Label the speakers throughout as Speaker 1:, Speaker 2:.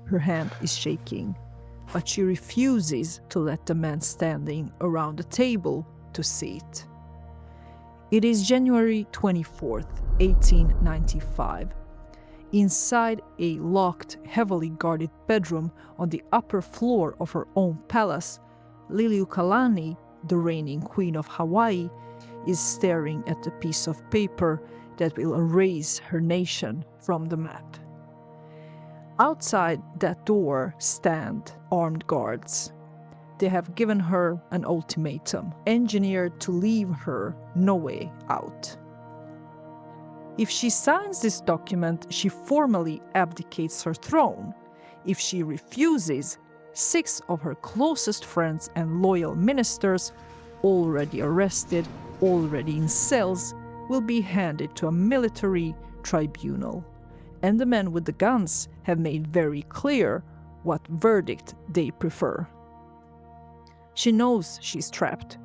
Speaker 1: Her hand is shaking, but she refuses to let the men standing around the table to see it. It is January 24th, 1895. Inside a locked, heavily guarded bedroom on the upper floor of her own palace, Liliuokalani, the reigning queen of Hawaii, is staring at a piece of paper that will erase her nation from the map. Outside that door stand armed guards. They have given her an ultimatum, engineered to leave her no way out. If she signs this document, she formally abdicates her throne. If she refuses, 6 of her closest friends and loyal ministers, already arrested, already in cells, will be handed to a military tribunal. And the men with the guns have made very clear what verdict they prefer. She knows she's trapped.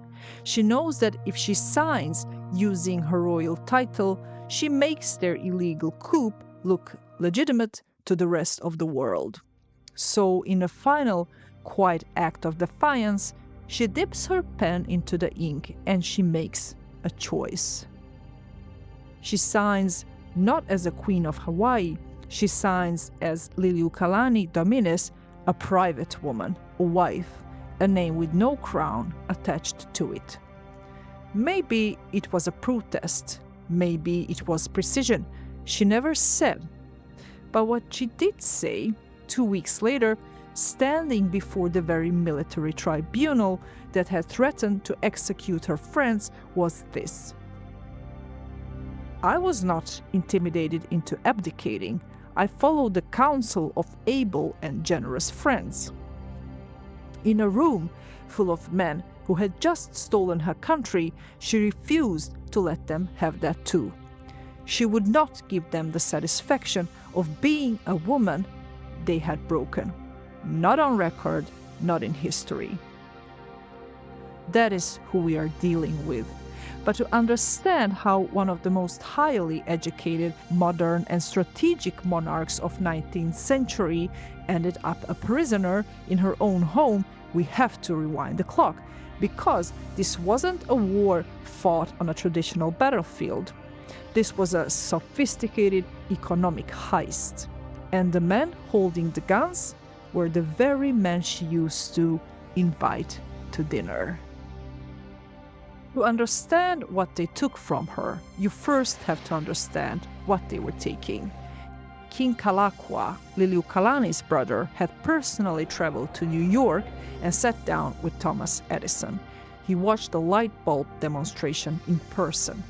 Speaker 1: She knows that if she signs using her royal title, she makes their illegal coup look legitimate to the rest of the world. So, in a final, quiet act of defiance, she dips her pen into the ink and she makes a choice. She signs not as a queen of Hawaii, she signs as Liliuokalani Dominus, a private woman, a wife, a name with no crown attached to it. Maybe it was a protest, maybe it was precision, she never said. But what she did say, 2 weeks later, standing before the very military tribunal that had threatened to execute her friends, was this: I was not intimidated into abdicating. I followed the counsel of able and generous friends. In a room full of men who had just stolen her country, she refused to let them have that too. She would not give them the satisfaction of being a woman they had broken. Not on record, not in history. That is who we are dealing with. But to understand how one of the most highly educated, modern and strategic monarchs of 19th century ended up a prisoner in her own home, we have to rewind the clock, because this wasn't a war fought on a traditional battlefield. This was a sophisticated economic heist. And the men holding the guns were the very men she used to invite to dinner. To understand what they took from her, you first have to understand what they were taking. King Kalakaua, Liliuokalani's brother, had personally traveled to New York and sat down with Thomas Edison. He watched the light bulb demonstration in person.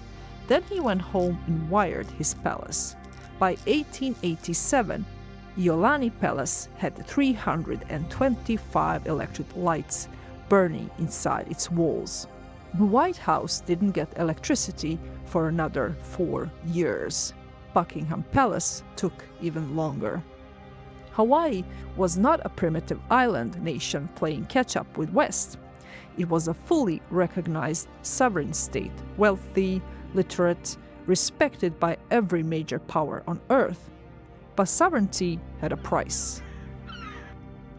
Speaker 1: Then he went home and wired his palace. By 1887, Iolani Palace had 325 electric lights burning inside its walls. The White House didn't get electricity for another 4 years. Buckingham Palace took even longer. Hawaii was not a primitive island nation playing catch-up with West. It was a fully recognized sovereign state, wealthy, literate, respected by every major power on earth. But sovereignty had a price.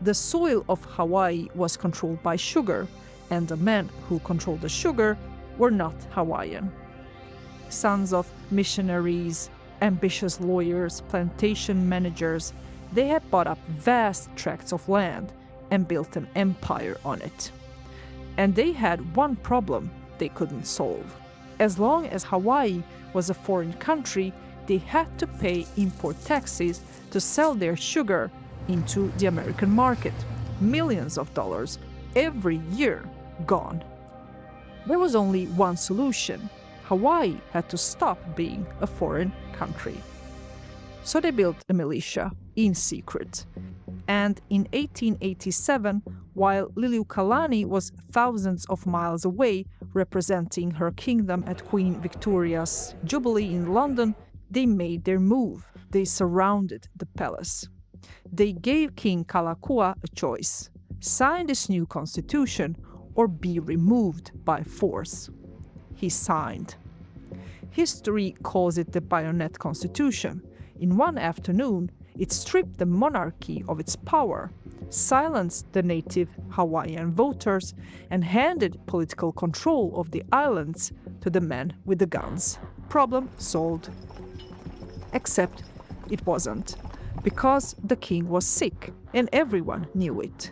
Speaker 1: The soil of Hawaii was controlled by sugar, and the men who controlled the sugar were not Hawaiian. Sons of missionaries, ambitious lawyers, plantation managers, they had bought up vast tracts of land and built an empire on it. And they had one problem they couldn't solve. As long as Hawaii was a foreign country, they had to pay import taxes to sell their sugar into the American market. Millions of dollars every year gone. There was only one solution. Hawaii had to stop being a foreign country. So they built a militia in secret. And in 1887, while Liliuokalani was thousands of miles away representing her kingdom at Queen Victoria's Jubilee in London, they made their move. They surrounded the palace. They gave King Kalakaua a choice: sign this new constitution or be removed by force. He signed. History calls it the Bayonet Constitution. In one afternoon, It stripped the monarchy of its power, silenced the native Hawaiian voters, and handed political control of the islands to the men with the guns. Problem solved. Except it wasn't, because the king was sick, and everyone knew it.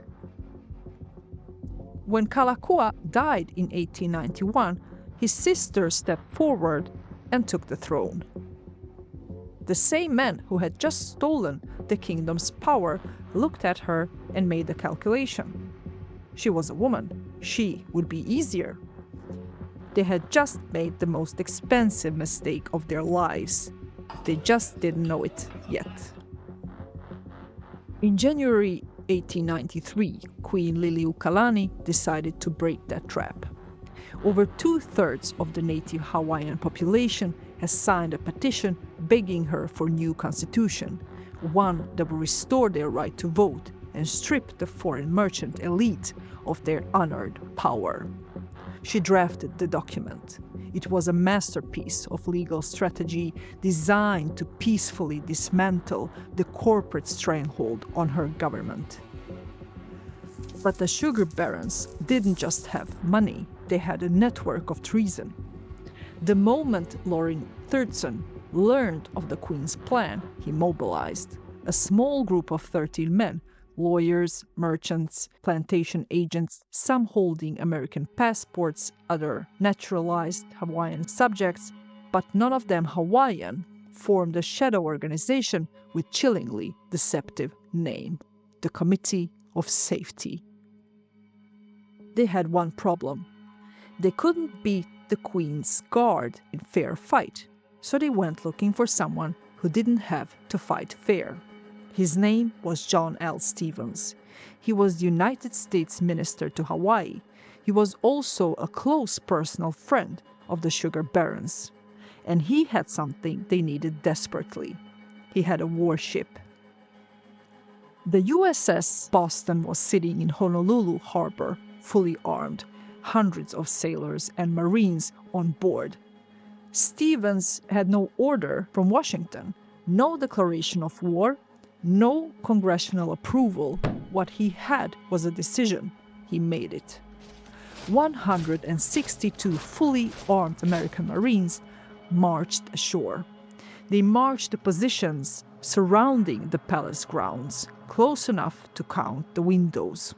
Speaker 1: When Kalakua died in 1891, his sister stepped forward and took the throne. The same men who had just stolen the kingdom's power looked at her and made the calculation. She was a woman. She would be easier. They had just made the most expensive mistake of their lives. They just didn't know it yet. In January 1893, Queen Liliuokalani decided to break that trap. Over 2/3 of the native Hawaiian population has signed a petition begging her for a new constitution, one that will restore their right to vote and strip the foreign merchant elite of their honored power. She drafted the document. It was a masterpiece of legal strategy designed to peacefully dismantle the corporate stranglehold on her government. But the sugar barons didn't just have money, they had a network of treason. The moment Loring Thurston learned of the Queen's plan, he mobilized a small group of 13 men, lawyers, merchants, plantation agents, some holding American passports, other naturalized Hawaiian subjects, but none of them Hawaiian, formed a shadow organization with chillingly deceptive name, the Committee of Safety. They had one problem. They couldn't beat the Queen's guard in fair fight, so they went looking for someone who didn't have to fight fair. His name was John L. Stevens. He was the United States Minister to Hawaii. He was also a close personal friend of the sugar barons. And he had something they needed desperately. He had a warship. The USS Boston was sitting in Honolulu Harbor, fully armed, hundreds of sailors and Marines on board. Stevens had no order from Washington, no declaration of war, no congressional approval. What he had was a decision. He made it. 162 fully armed American Marines marched ashore. They marched to positions surrounding the palace grounds, close enough to count the windows.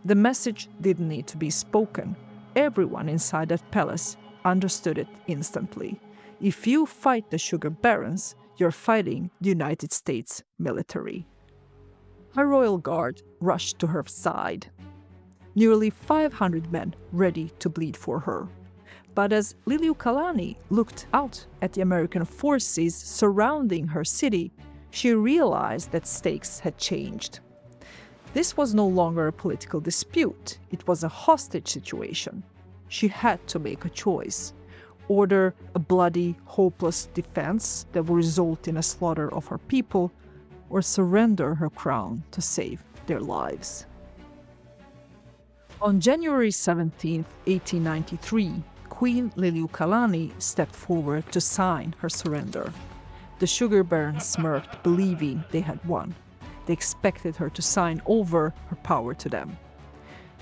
Speaker 1: The message didn't need to be spoken. Everyone inside that palace understood it instantly. If you fight the sugar barons, you're fighting the United States military. Her royal guard rushed to her side. Nearly 500 men ready to bleed for her. But as Liliuokalani looked out at the American forces surrounding her city, she realized that stakes had changed. This was no longer a political dispute. It was a hostage situation. She had to make a choice. Order a bloody, hopeless defense that would result in a slaughter of her people, or surrender her crown to save their lives. On January 17, 1893, Queen Liliuokalani stepped forward to sign her surrender. The sugar barons smirked, believing they had won. They expected her to sign over her power to them.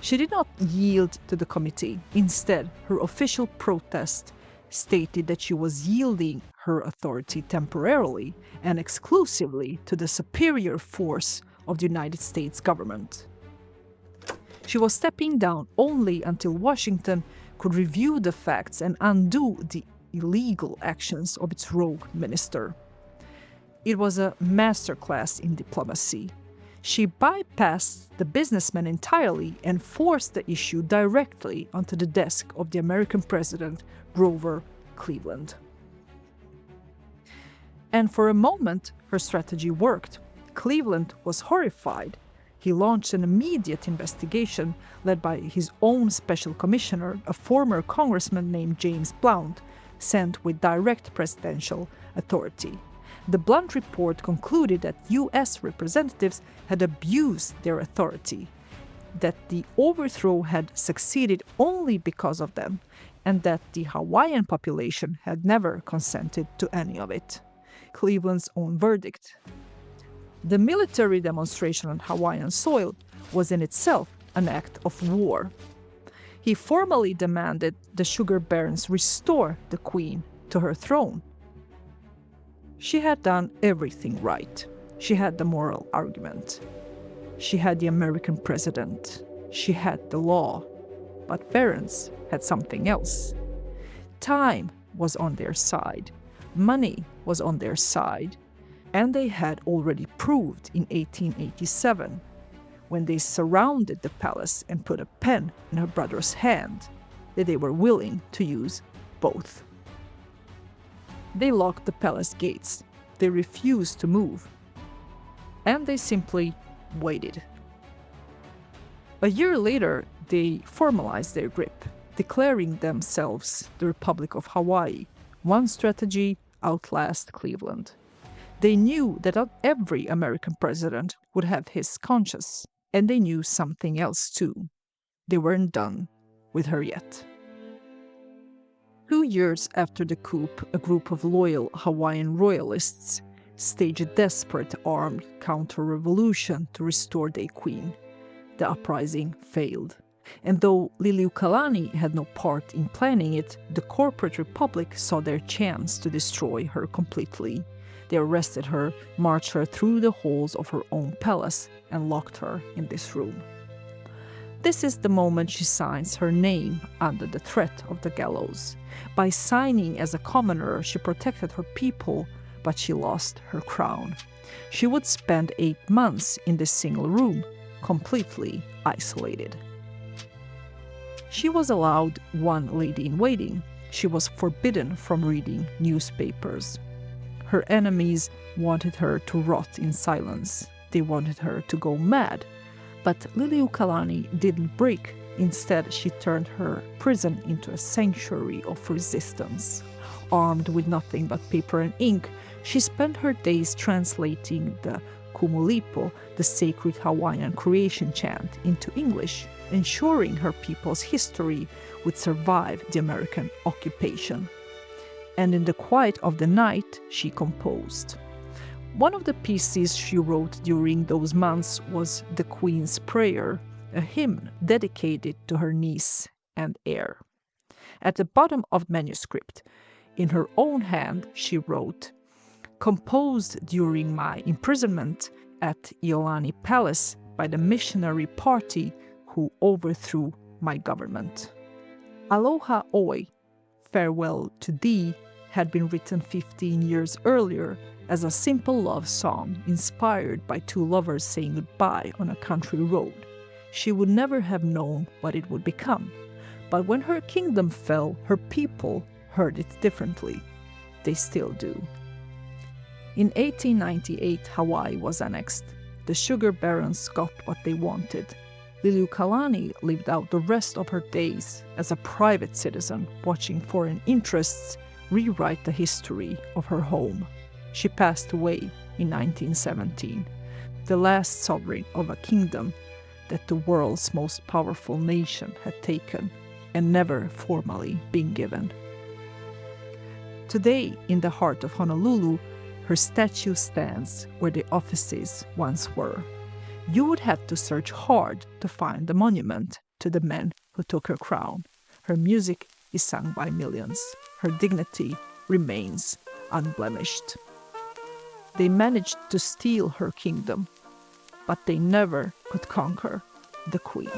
Speaker 1: She did not yield to the committee. Instead, her official protest stated that she was yielding her authority temporarily and exclusively to the superior force of the United States government. She was stepping down only until Washington could review the facts and undo the illegal actions of its rogue minister. It was a masterclass in diplomacy. She bypassed the businessmen entirely and forced the issue directly onto the desk of the American president, Grover Cleveland. And for a moment, her strategy worked. Cleveland was horrified. He launched an immediate investigation led by his own special commissioner, a former congressman named James Blount, sent with direct presidential authority. The Blount report concluded that U.S. representatives had abused their authority, that the overthrow had succeeded only because of them, and that the Hawaiian population had never consented to any of it. Cleveland's own verdict. The military demonstration on Hawaiian soil was in itself an act of war. He formally demanded the sugar barons restore the queen to her throne. She had done everything right. She had the moral argument. She had the American president. She had the law. But barons had something else. Time was on their side. Money was on their side. And they had already proved in 1887, when they surrounded the palace and put a pen in her brother's hand, that they were willing to use both. They locked the palace gates. They refused to move. And they simply waited. A year later, they formalized their grip, declaring themselves the Republic of Hawaii. One strategy outlasted Cleveland. They knew that not every American president would have his conscience, and they knew something else too. They weren't done with her yet. 2 years after the coup, a group of loyal Hawaiian royalists staged a desperate armed counter-revolution to restore their queen. The uprising failed. And though Liliuokalani had no part in planning it, the corporate republic saw their chance to destroy her completely. They arrested her, marched her through the halls of her own palace, and locked her in this room. This is the moment she signs her name under the threat of the gallows. By signing as a commoner, she protected her people, but she lost her crown. She would spend 8 months in this single room, completely isolated. She was allowed one lady-in-waiting. She was forbidden from reading newspapers. Her enemies wanted her to rot in silence. They wanted her to go mad. But Liliuokalani didn't break. Instead, she turned her prison into a sanctuary of resistance. Armed with nothing but paper and ink, she spent her days translating the Kumulipo, the sacred Hawaiian creation chant, into English, ensuring her people's history would survive the American occupation. And in the quiet of the night, she composed. One of the pieces she wrote during those months was The Queen's Prayer, a hymn dedicated to her niece and heir. At the bottom of the manuscript, in her own hand, she wrote, "Composed during my imprisonment at Iolani Palace by the missionary party who overthrew my government." Aloha Oe, Farewell to Thee, had been written 15 years earlier as a simple love song inspired by 2 lovers saying goodbye on a country road. She would never have known what it would become. But when her kingdom fell, her people heard it differently. They still do. In 1898, Hawaii was annexed. The sugar barons got what they wanted. Liliuokalani lived out the rest of her days as a private citizen, watching foreign interests rewrite the history of her home. She passed away in 1917, the last sovereign of a kingdom that the world's most powerful nation had taken and never formally been given. Today, in the heart of Honolulu, her statue stands where the offices once were. You would have to search hard to find the monument to the men who took her crown. Her music is sung by millions. Her dignity remains unblemished. They managed to steal her kingdom, but they never could conquer the queen.